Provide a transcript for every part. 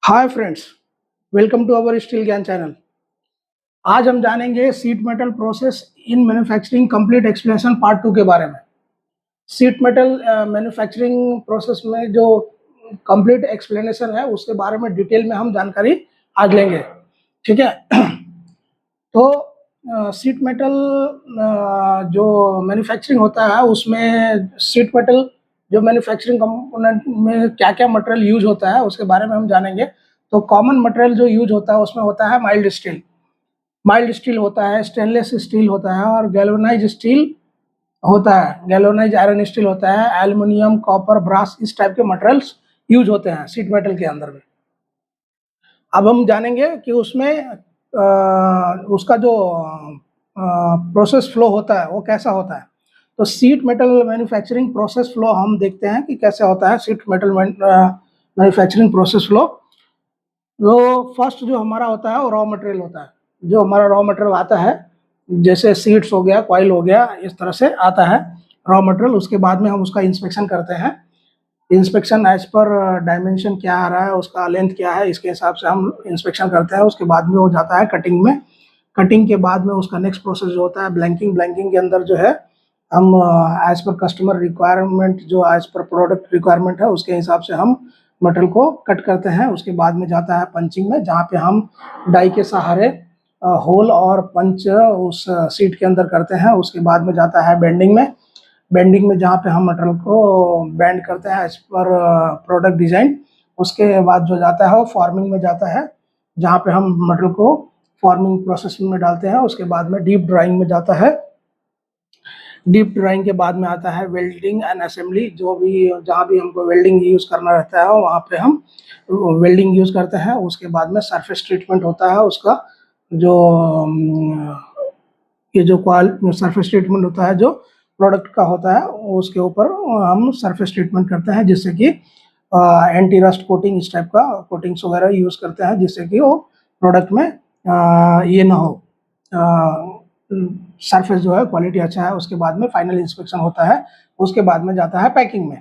Hi friends, welcome to our steel Gyan channel. आज हम जानेंगे sheet metal process in manufacturing complete explanation part 2 के बारे में। शीट मेटल मैन्युफैक्चरिंग प्रोसेस में जो कंप्लीट एक्सप्लेनेशन है उसके बारे में डिटेल में हम जानकारी आज लेंगे। ठीक है। तो शीट मेटल जो मैन्युफैक्चरिंग होता है उसमें शीट मेटल जो मैन्युफैक्चरिंग कंपोनेंट में क्या-क्या मटेरियल यूज होता है उसके बारे में हम जानेंगे। तो कॉमन मटेरियल जो यूज होता है उसमें होता है माइल्ड स्टील। माइल्ड स्टील होता है, स्टेनलेस स्टील होता है और गैल्वेनाइज्ड स्टील होता है। गैल्वेनाइज्ड आयरन स्टील होता है, एल्युमिनियम, कॉपर, ब्रास इस टाइप के मटेरियल्स यूज होते हैं शीट मेटल के अंदर में। अब हम जानेंगे कि उसमें उसका जो प्रोसेस फ्लो होता है वो कैसा होता है। तो sheet metal manufacturing process flow हम देखते हैं कि कैसे होता है sheet metal manufacturing process flow. तो फर्स्ट जो हमारा होता है वो रॉ मटेरियल होता है। जो हमारा रॉ मटेरियल आता है जैसे शीट्स हो गया, कॉइल हो गया, इस तरह से आता है रॉ मटेरियल। उसके बाद में हम उसका इंस्पेक्शन करते हैं। इंस्पेक्शन एज पर डायमेंशन क्या आ रहा है, उसका लेंथ क्या है, इसके हिसाब से हम इंस्पेक्शन करते हैं। उसके बाद में वो जाता है कटिंग में। कटिंग के बाद में उसका नेक्स्ट प्रोसेस जो होता है ब्लैंकिंग। ब्लैंकिंग के अंदर जो है हम एज पर कस्टमर रिक्वायरमेंट, जो एज पर प्रोडक्ट रिक्वायरमेंट है उसके हिसाब से हम मटेरियल को कट करते हैं। उसके बाद में जाता है पंचिंग में, जहाँ पे हम डाई के सहारे होल और पंच उस सीट के अंदर करते हैं। उसके बाद में जाता है बेंडिंग में। बेंडिंग में जहाँ पे हम मटेरियल को बेंड करते हैं एज पर प्रोडक्ट डिज़ाइन। उसके बाद जो जाता है वो फॉर्मिंग में जाता है, जहाँ पे हम मटेरियल को फॉर्मिंग प्रोसेस में डालते हैं। उसके बाद में डीप ड्राइंग में जाता है। डीप ड्राइंग के बाद में आता है वेल्डिंग एंड असेंबली। जो भी जहाँ भी हमको वेल्डिंग यूज़ करना रहता है वहाँ पे हम वेल्डिंग यूज़ करते हैं। उसके बाद में सरफेस ट्रीटमेंट होता है उसका, जो ये जो सरफेस ट्रीटमेंट होता है जो प्रोडक्ट का होता है उसके ऊपर हम सरफेस ट्रीटमेंट करते हैं, जिससे कि एंटी रस्ट कोटिंग इस टाइप का कोटिंग्स वगैरह यूज़ करते हैं, जिससे कि वो प्रोडक्ट में ये ना हो, सरफेस जो है क्वालिटी अच्छा है। उसके बाद में फाइनल इंस्पेक्शन होता है। उसके बाद में जाता है पैकिंग में।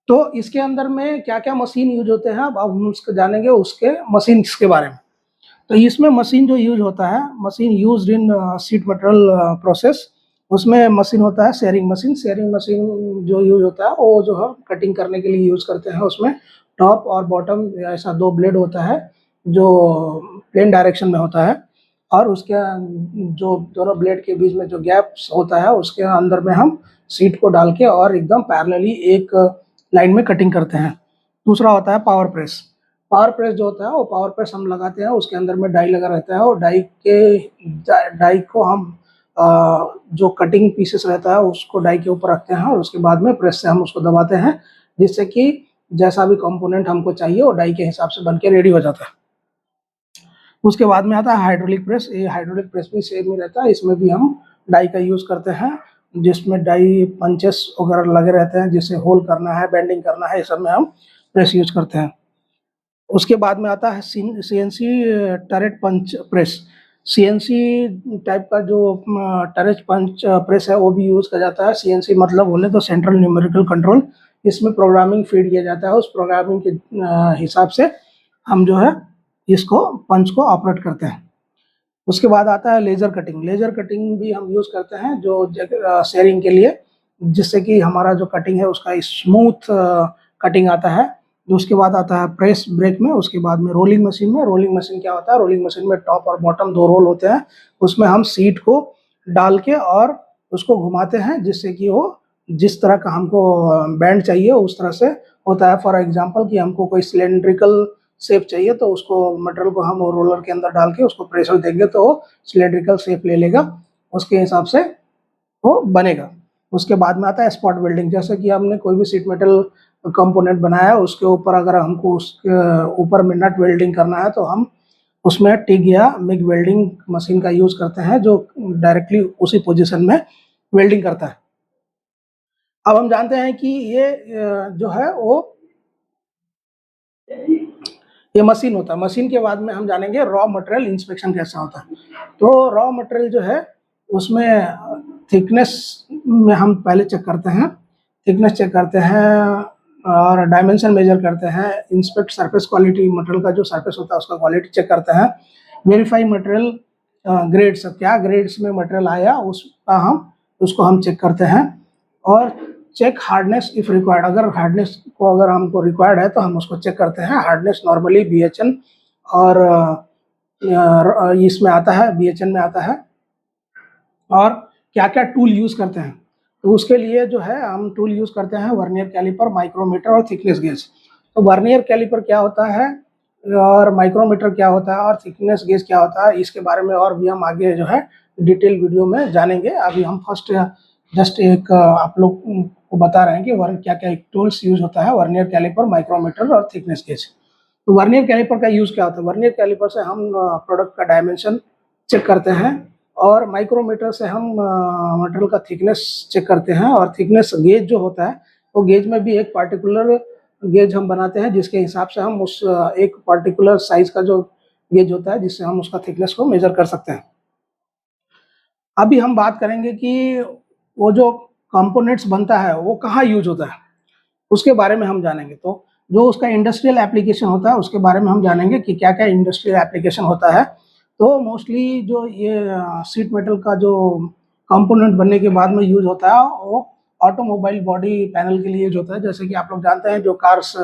तो इसके अंदर में क्या-क्या मशीन यूज़ होते हैं अब हम उसको जानेंगे, उसके मशीन्स के बारे में। तो इसमें मशीन जो यूज़ होता है, machine used in sheet material process, उसमें मशीन होता है शेयरिंग मशीन। शेयरिंग मशीन जो यूज़ होता है वो जो है कटिंग करने के लिए यूज़ करते हैं। उसमें टॉप और बॉटम ऐसा 2 ब्लेड होता है जो प्लेन डायरेक्शन में होता है, और उसके जो दोनों ब्लेड के बीच में जो गैप्स होता है उसके अंदर में हम शीट को डाल के और एकदम पैरेलली एक लाइन में कटिंग करते हैं। दूसरा होता है पावर प्रेस। पावर प्रेस जो होता है वो पावर प्रेस हम लगाते हैं, उसके अंदर में डाई लगा रहता है और डाई को हम जो कटिंग पीसेस रहता है उसको डाई के ऊपर रखते हैं और उसके बाद में प्रेस से हम उसको दबाते हैं, जिससे कि जैसा भी कंपोनेंट हमको चाहिए वो डाई के हिसाब से बन के रेडी हो जाता है। उसके बाद में आता है हाइड्रोलिक प्रेस। ये हाइड्रोलिक प्रेस भी सेम ही रहता है, इसमें भी हम डाई का यूज़ करते हैं, जिसमें डाई पंचेस वगैरह लगे रहते हैं, जिससे होल करना है, बेंडिंग करना है, ये सब में हम प्रेस यूज़ करते हैं। उसके बाद में आता है सीएनसी टरेट पंच प्रेस। सीएनसी टाइप का जो टरेट पंच प्रेस है वो भी यूज़ किया जाता है। सीएनसी मतलब बोले तो सेंट्रल न्यूमेरिकल कंट्रोल। इसमें प्रोग्रामिंग फीड किया जाता है, उस प्रोग्रामिंग के हिसाब से हम जो है इसको पंच को ऑपरेट करते हैं। उसके बाद आता है लेज़र कटिंग। लेज़र कटिंग भी हम यूज़ करते हैं जो शेयरिंग के लिए, जिससे कि हमारा जो कटिंग है उसका स्मूथ कटिंग आता है। उसके बाद आता है प्रेस ब्रेक में। उसके बाद में रोलिंग मशीन में। रोलिंग मशीन क्या होता है, रोलिंग मशीन में टॉप और बॉटम 2 रोल होते हैं। उसमें हम सीट को डाल के और उसको घुमाते हैं, जिससे कि वो जिस तरह का हमको बैंड चाहिए उस तरह से होता है। फॉर एग्जांपल कि हमको कोई सिलिंड्रिकल शेप चाहिए तो उसको मटेरियल को हम रोलर के अंदर डाल के उसको प्रेशर देंगे तो वो सिलिंड्रिकल शेप ले लेगा, उसके हिसाब से वो बनेगा। उसके बाद में आता है स्पॉट वेल्डिंग। जैसे कि हमने कोई भी शीट मेटल कंपोनेंट बनाया, उसके ऊपर अगर हमको उसके ऊपर में नट वेल्डिंग करना है तो हम उसमें टिग या मिग वेल्डिंग मशीन का यूज़ करते हैं, जो डायरेक्टली उसी पोजीशन में वेल्डिंग करता है। अब हम जानते हैं कि ये जो है वो ये मशीन होता है। मशीन के बाद में हम जानेंगे रॉ मटेरियल इंस्पेक्शन कैसा होता है। तो रॉ मटेरियल जो है उसमें थिकनेस में हम पहले चेक करते हैं। थिकनेस चेक करते हैं और डायमेंशन मेजर करते हैं, इंस्पेक्ट सरफेस क्वालिटी, मटेरियल का जो सरफेस होता है उसका क्वालिटी चेक करते हैं, वेरीफाई मटेरियल ग्रेड्स, क्या ग्रेड्स में मटेरियल आया उसको हम चेक करते हैं, और चेक हार्डनेस इफ रिक्वायर्ड, अगर हार्डनेस को अगर हमको रिक्वायर्ड है तो हम उसको चेक करते हैं। हार्डनेस नॉर्मली BHN और इसमें आता है, BHN में आता है। और क्या क्या टूल यूज़ करते हैं, तो उसके लिए जो है हम टूल यूज़ करते हैं वर्नियर कैलिपर, माइक्रोमीटर और थिकनेस गेज। तो वर्नियर कैलिपर क्या होता है और माइक्रोमीटर क्या होता है और थिकनेस गेज क्या होता है, इसके बारे में और भी हम आगे जो है डिटेल वीडियो में जानेंगे। अभी हम फर्स्ट जस्ट एक आप लोग को बता रहे हैं कि क्या क्या टूल्स यूज होता है, वर्नियर कैलिपर, माइक्रोमीटर और थिकनेस गेज। तो वर्नियर कैलिपर का यूज़ क्या होता है, वर्नियर कैलिपर से हम प्रोडक्ट का डायमेंशन चेक करते हैं, और माइक्रोमीटर से हम मटेरियल का थिकनेस चेक करते हैं, और थिकनेस गेज जो होता है वो गेज में भी एक पार्टिकुलर गेज हम बनाते हैं जिसके हिसाब से हम उस एक पार्टिकुलर साइज का जो गेज होता है जिससे हम उसका थिकनेस को मेजर कर सकते हैं। अभी हम बात करेंगे कि वो जो कंपोनेंट्स बनता है वो कहाँ यूज होता है, उसके बारे में हम जानेंगे। तो जो उसका इंडस्ट्रियल एप्लीकेशन होता है उसके बारे में हम जानेंगे कि क्या क्या इंडस्ट्रियल एप्लीकेशन होता है। तो मोस्टली जो ये शीट मेटल का जो कंपोनेंट बनने के बाद में यूज होता है वो ऑटोमोबाइल बॉडी पैनल के लिए यूज होता है। जैसे कि आप लोग जानते हैं जो कार्स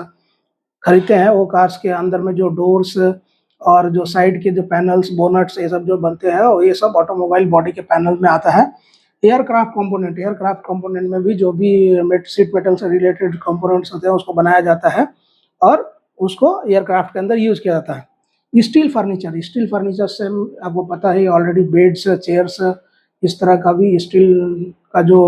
खरीदते हैं वो कार्स के अंदर में जो डोर्स और जो साइड के जो पैनल्स, बोनट्स, ये सब जो बनते हैं ये सब ऑटोमोबाइल बॉडी के पैनल में आता है। एयरक्राफ्ट कंपोनेंट में भी जो भी शीट मेटल से रिलेटेड कंपोनेंट्स होते हैं उसको बनाया जाता है और उसको एयरक्राफ्ट के अंदर यूज किया जाता है। स्टील फर्नीचर से आपको पता है ऑलरेडी, बेड्स, चेयर्स, इस तरह का भी स्टील का जो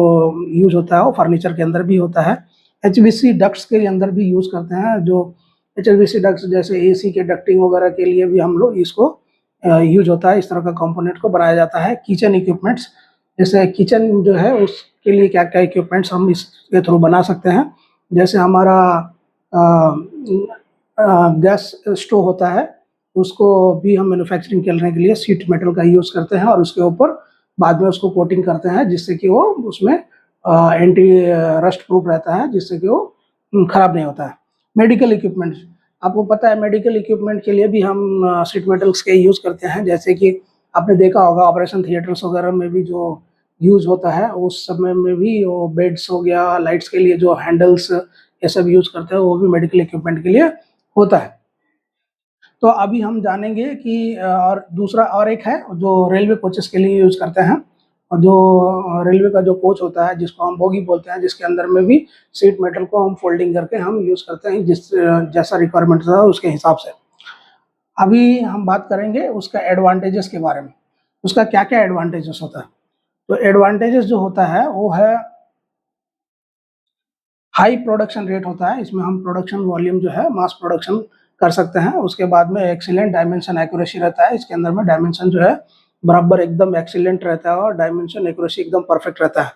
यूज होता है वो फर्नीचर के अंदर भी होता है। HVC डक्ट्स के अंदर भी यूज करते हैं, जो HVC डक्ट्स जैसे AC के डक्टिंग वगैरह के लिए भी हम लोग इसको यूज होता है, इस तरह का कंपोनेंट को बनाया जाता है। किचन इक्विपमेंट्स, जैसे किचन जो है उसके लिए क्या क्या इक्विपमेंट्स हम इसके थ्रू बना सकते हैं, जैसे हमारा गैस स्टोव होता है उसको भी हम मैन्युफैक्चरिंग करने के लिए शीट मेटल का यूज़ करते हैं और उसके ऊपर बाद में उसको कोटिंग करते हैं जिससे कि वो उसमें एंटी रस्ट प्रूफ रहता है, जिससे कि वो खराब नहीं होता है। मेडिकल इक्विपमेंट्स, आपको पता है मेडिकल इक्विपमेंट के लिए भी हम शीट मेटल्स के यूज़ करते हैं। जैसे कि आपने देखा होगा ऑपरेशन थिएटर्स वगैरह में भी जो यूज़ होता है उस समय में भी वो बेड्स हो गया, लाइट्स के लिए जो हैंडल्स ये सब यूज़ करते हैं वो भी मेडिकल इक्विपमेंट के लिए होता है। तो अभी हम जानेंगे कि और दूसरा और एक है जो रेलवे कोचेस के लिए यूज़ करते हैं, और जो रेलवे का जो कोच होता है जिसको हम बोगी बोलते हैं, जिसके अंदर में भी शीट मेटल को हम फोल्डिंग करके हम यूज़ करते हैं जिस जैसा रिक्वायरमेंट है उसके हिसाब से। अभी हम बात करेंगे उसका एडवांटेजेस के बारे में, उसका क्या क्या एडवांटेजेस होता है। तो एडवांटेजेस जो होता है वो है हाई प्रोडक्शन रेट होता है, इसमें हम प्रोडक्शन वॉल्यूम जो है मास प्रोडक्शन कर सकते हैं। उसके बाद में एक्सीलेंट डायमेंशन एक्यूरेसी रहता है, इसके अंदर में डायमेंशन जो है बराबर एकदम एक्सीलेंट रहता है और डायमेंशन एक्यूरेसी एकदम परफेक्ट रहता है।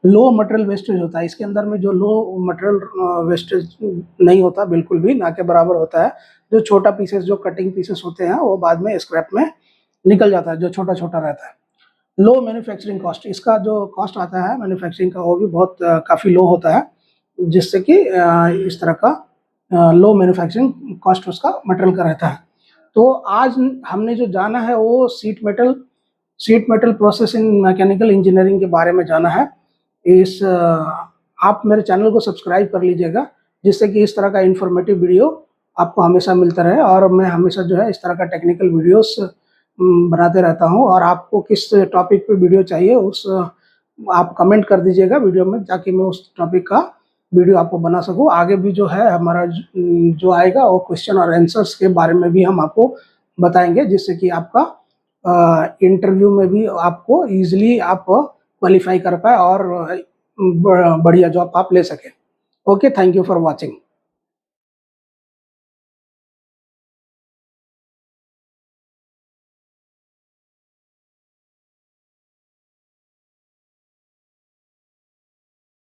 लो मटेरियल वेस्टेज होता है, इसके अंदर में जो लो मटेरियल वेस्टेज नहीं होता, बिल्कुल भी ना के बराबर होता है। जो छोटा पीसेस, जो कटिंग पीसेस होते हैं वो बाद में स्क्रैप में निकल जाता है, जो छोटा छोटा रहता है। लो मैन्युफैक्चरिंग कॉस्ट, इसका जो कॉस्ट आता है मैन्युफैक्चरिंग का वो भी बहुत काफ़ी लो होता है, जिससे कि इस तरह का लो मैन्युफैक्चरिंग कॉस्ट उसका मटेरियल का रहता है। तो आज हमने जो जाना है वो sheet metal processing mechanical engineering के बारे में जाना है। आप मेरे चैनल को सब्सक्राइब कर लीजिएगा जिससे कि इस तरह का इन्फॉर्मेटिव वीडियो आपको हमेशा मिलता रहे, और मैं हमेशा जो है इस तरह का टेक्निकल वीडियोस बनाते रहता हूँ। और आपको किस टॉपिक पे वीडियो चाहिए आप कमेंट कर दीजिएगा वीडियो में, ताकि मैं उस टॉपिक का वीडियो आपको बना सकूँ। आगे भी जो है हमारा जो आएगा वो क्वेश्चन और आंसर्स के बारे में भी हम आपको बताएंगे, जिससे कि आपका इंटरव्यू में भी आपको ईजिली आप क्वालिफाई कर पाए और बढ़िया जॉब आप ले सकें। Okay, thank you for watching.